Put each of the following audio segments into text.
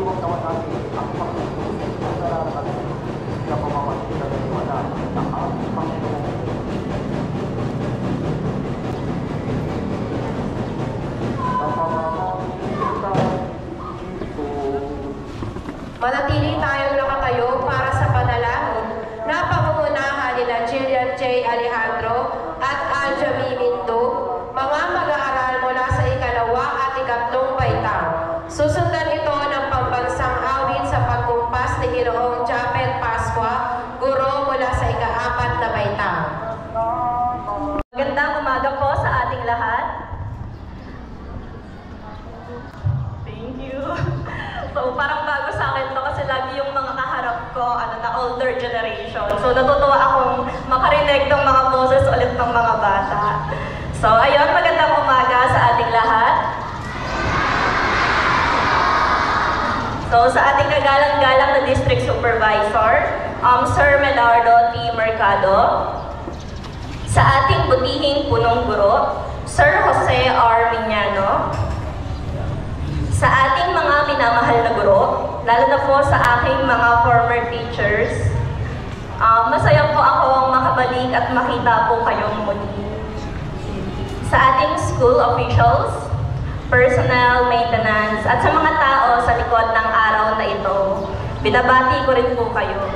ituon naman natin ang pagtutusin sa nararamdaman sa pamamagitan ng wala ng ating Panginoon. Manatili tayong nakatayo para sa panalangin na pangungunahan nila Jillian J. Alejandro at Aljami Minto, mga mag-aaral mula sa ikalawa at ikatlong baitang. Susundan ito ng pambansang awit sa pagkumpas ni Ginoong Japet Pascua, guro mula sa ika-4 na baitang. Magandang umaga po sa ating lahat. Thank you. So parang bago sa akin to kasi lagi yung mga kaharap ko, na older generation. So natutuwa akong makarinig ng mga boses ulit ng mga bata. So ayun, magandang umaga sa ating lahat. So sa ating kagalang-galang na District Supervisor, Sir Medardo T. Mercado, sa ating butihing punong guro, Sir Jose R. Miñano, sa ating mga minamahal na guro, lalo na po sa aking mga former teachers, masaya po akong makabalik at makita po kayong muli. Sa ating school officials, personnel, maintenance, at sa mga tao sa likod ng araw na ito, binabati ko rin po kayo.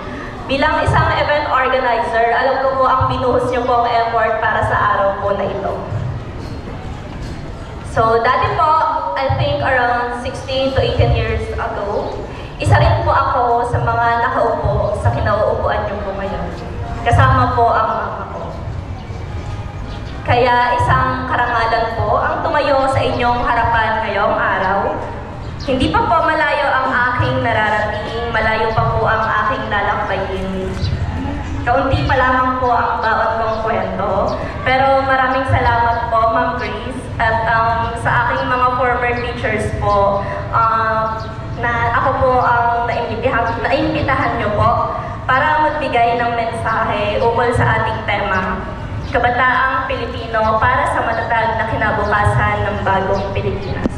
Bilang isang event organizer, alam ko po ang binuhos niyo po ang effort para sa araw po na ito. So, dati po, I think around 16 to 18 years ago, isa rin po ako sa mga nakaupo sa kinauupuan niyo po ngayon. Kasama po ang mama ko. Kaya isang karangalan po ang tumayo sa inyong harapan ngayong araw. Hindi pa po malayo ang aking nararating, malayo pa po ang aking lalakbayin. Kaunti pa lamang po ang baon kong kwento. Pero maraming salamat po, Ma'am Grace, at sa aking mga former teachers po, na ako po ang naimbitahan niyo po para magbigay ng mensahe ukol sa ating tema, Kabataang Pilipino para sa matatag na kinabukasan ng bagong Pilipinas.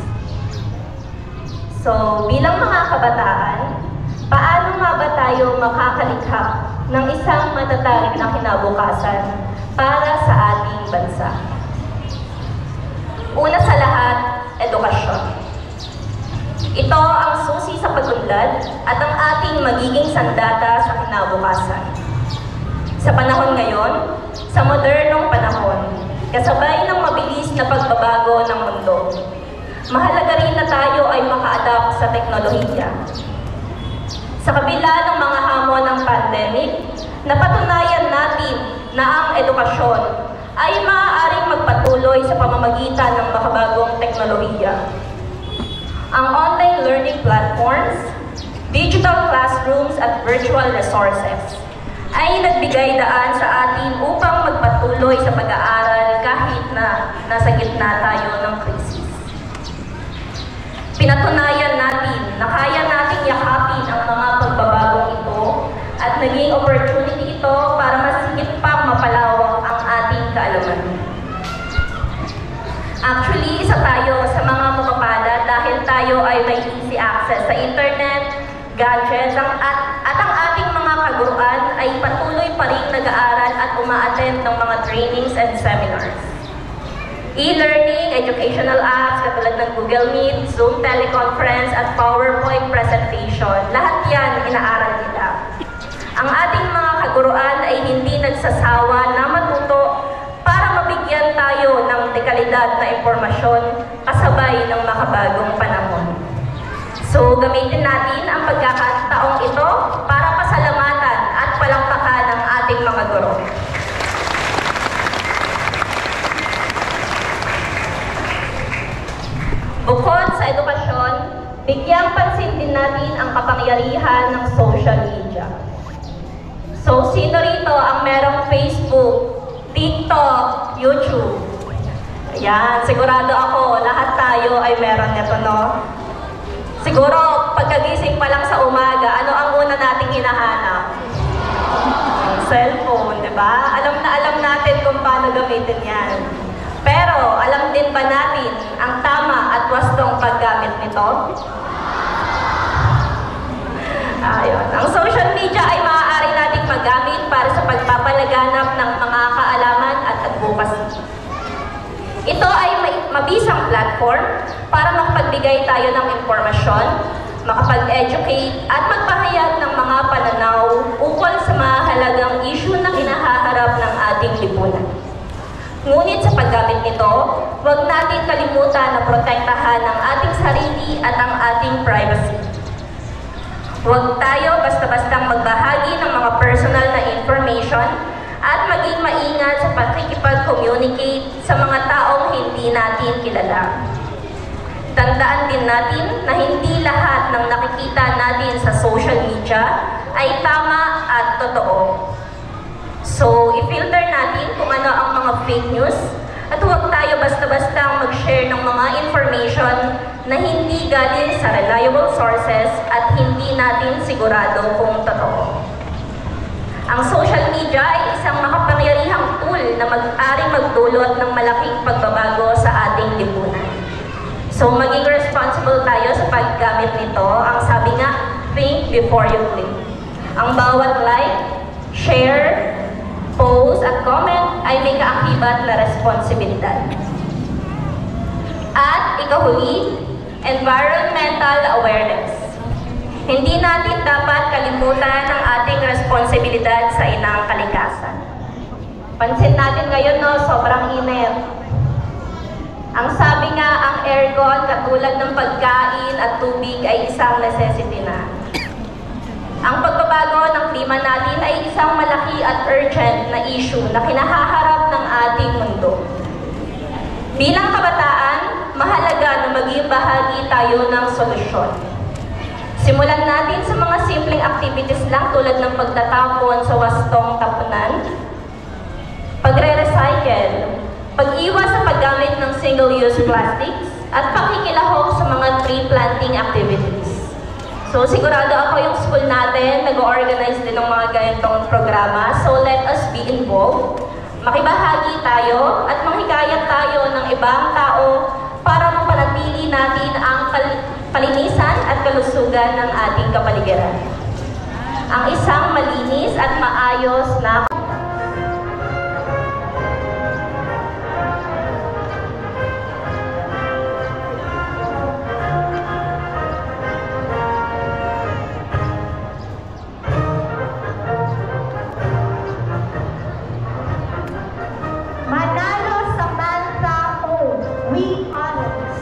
So, bilang mga kabataan, paano nga ba tayo makakalikha ng isang matatag na kinabukasan para sa ating bansa? Una sa lahat, edukasyon. Ito ang susi sa pag-unlad at ang ating magiging sandata sa kinabukasan. Sa panahon ngayon, sa modernong panahon, kasabay ng mabilis na pagbabago ng mundo, mahalaga rin na tayo ay maka-adapt sa teknolohiya. Sa kabila ng mga hamon ng pandemic, napatunayan natin na ang edukasyon ay maaaring magpatuloy sa pamamagitan ng makabagong teknolohiya. Ang online learning platforms, digital classrooms at virtual resources ay nagbigay daan sa atin upang magpatuloy sa pag-aaral kahit na nasa gitna tayo ng krisis. Pinatunayan natin na kaya nating yakapin ang mga pagbabagong ito at naging opportunity ito para mas higit pang mapalawak ang ating kaalaman. Actually, isa tayo sa mga mapapala dahil tayo ay may easy access sa internet, gadgets, at ang ating mga kaguruan ay patuloy pa rin nag-aaral at uma-attend ng mga trainings and seminars. E-learning, educational apps katulad ng Google Meet, Zoom teleconference at PowerPoint presentation, lahat yan inaaral nila. Ang ating mga kaguruan ay hindi nagsasawa na matuto para mabigyan tayo ng dekalidad na impormasyon kasabay ng makabagong panahon. So, gamitin natin ang pagkakataong ito para pasalamatan at palakpakan ang ating mga guro. Bukod sa edukasyon, bigyang pansin din natin ang kapangyarihan ng social media. So, sino rito ang merong Facebook, TikTok, YouTube? Ayan, sigurado ako, lahat tayo ay meron nito, no? Siguro, pagkagising pa lang sa umaga, ano ang una nating hinahanap? Cellphone, di ba? Alam na alam natin kung paano gamitin yan. Pero, alam din ba natin ang tama at wastong paggamit nito? mabisang platform para makapagbigay tayo ng impormasyon, makapag-educate at magpahayag ng mga pananaw ukol sa mahalagang issue na kinahaharap ng ating lipunan. Ngunit sa paggamit nito, huwag natin kalimutan na protektahan ang ating sarili at ang ating privacy. Huwag tayo basta-bastang magbahagi ng mga personal na information at maging maingat sa pakikipag-communicate sa mga taong hindi natin kilala. Tandaan din natin na hindi lahat ng nakikita natin sa social media ay tama at totoo. So, i-filter natin kung ano ang mga fake news at huwag tayo basta-bastang mag-share ng mga information na hindi galing sa reliable sources at hindi natin sigurado kung totoo. Ang social media ay isang makapangyarihang tool na mag-aring magdulot ng malaking pagbabago sa ating lipunan. So, maging responsible tayo sa paggamit nito. Ang sabi nga, think before you click. Ang bawat like, share, post at comment ay may kaakibat na responsibilidad. At ikahuli, environmental awareness. Hindi natin dapat kalimutan ang ating responsibilidad sa inang kalikasan. Pansin natin ngayon, no, sobrang init. Ang sabi nga, ang aircon katulad ng pagkain at tubig ay isang necessity na. Ang pagbabago ng klima natin ay isang malaki at urgent na issue na kinahaharap ng ating mundo. Bilang kabataan, mahalaga na maging bahagi tayo ng solusyon. Simulan natin sa mga simpleng activities lang tulad ng pagtatapon sa wastong tapunan, pagre-recycle, pag-iwas sa paggamit ng single-use plastics, at pakikilahok sa mga tree planting activities. So, sigurado ako yung school natin nag-organize din ng mga ganitong programa. So, let us be involved. Makibahagi tayo at manghikayat tayo ng ibang tao para mapanatili natin ang kalinisan at kalusugan ng ating kapaligiran. Ang isang malinis at maayos na Manalo Samantha O. We honors.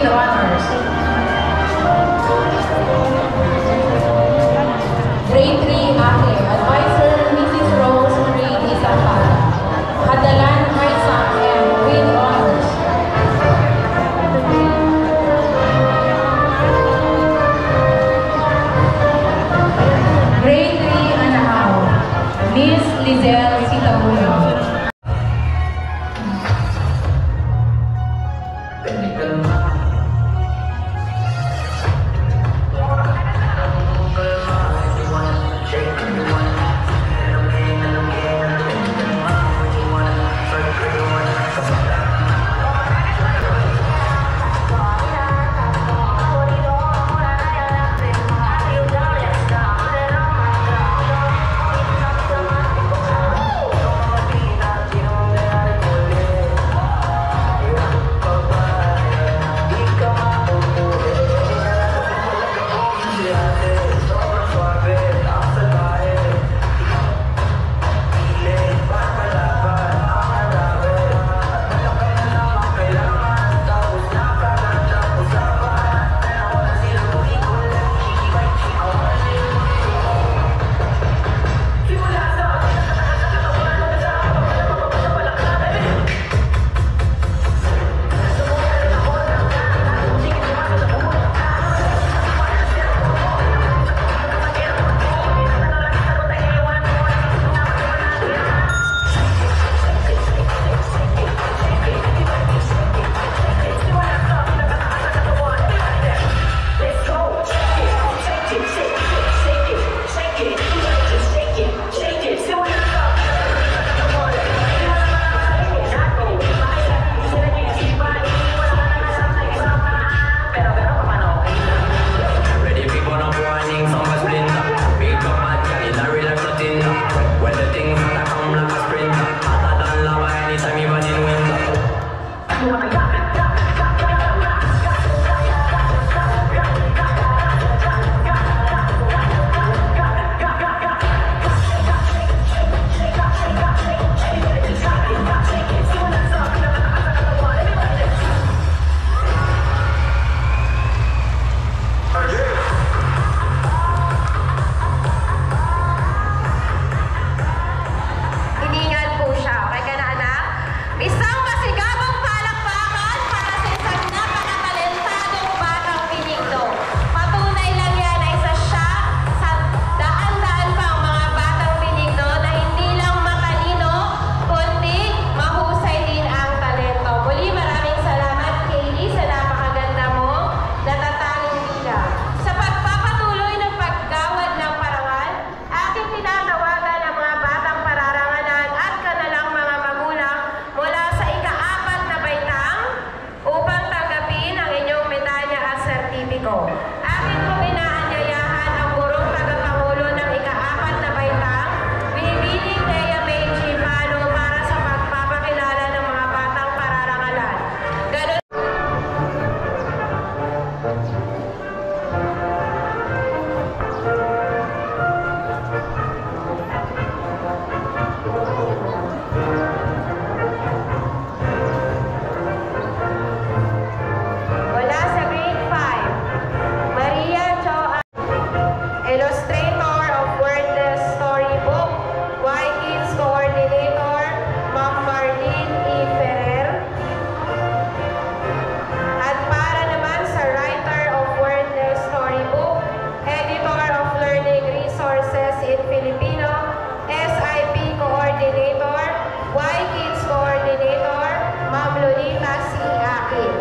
with honors. Grade 3 Ate, Advisor Mrs. Rose Marie Isapara. Hadalan Isaac M. with honors. Grade 3 Anahaw, Miss Lizelle Sitabulo. Akin pong inaanyayahan ang gurong tagapangulo ng ika-4 na baitang, Bibining Lea May G. Palo para sa pagpapakilala ng mga batang pararangalan. Ganon mula sa grade 5, Maria Joa, Illustrator of Wordless Storybook, Y-Kids Coordinator, Ma'am Marlene E. Ferrer. At para naman sa Writer of Wordless Storybook, Editor of Learning Resources in Filipino, SIP Coordinator, Y-Kids Coordinator, Ma'am Lolita C. Akin.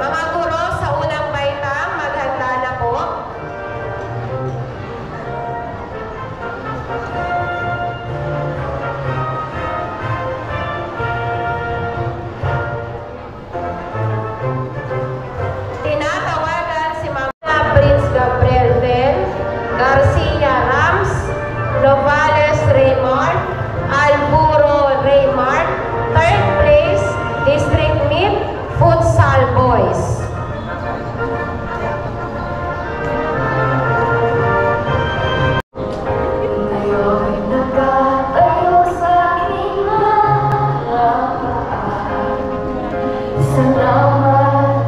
Mga guro sa unang baitang, maghanda na po. Tinatawagan si Ma'am Prince Gabriel Bell, Garcia Rams, Novales Raymond, Alburo Raymond, 3rd place, District Meet, Futsal Boys. Ayo'y nagkatayo sa aking harapan. Salamat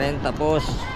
rin tapos.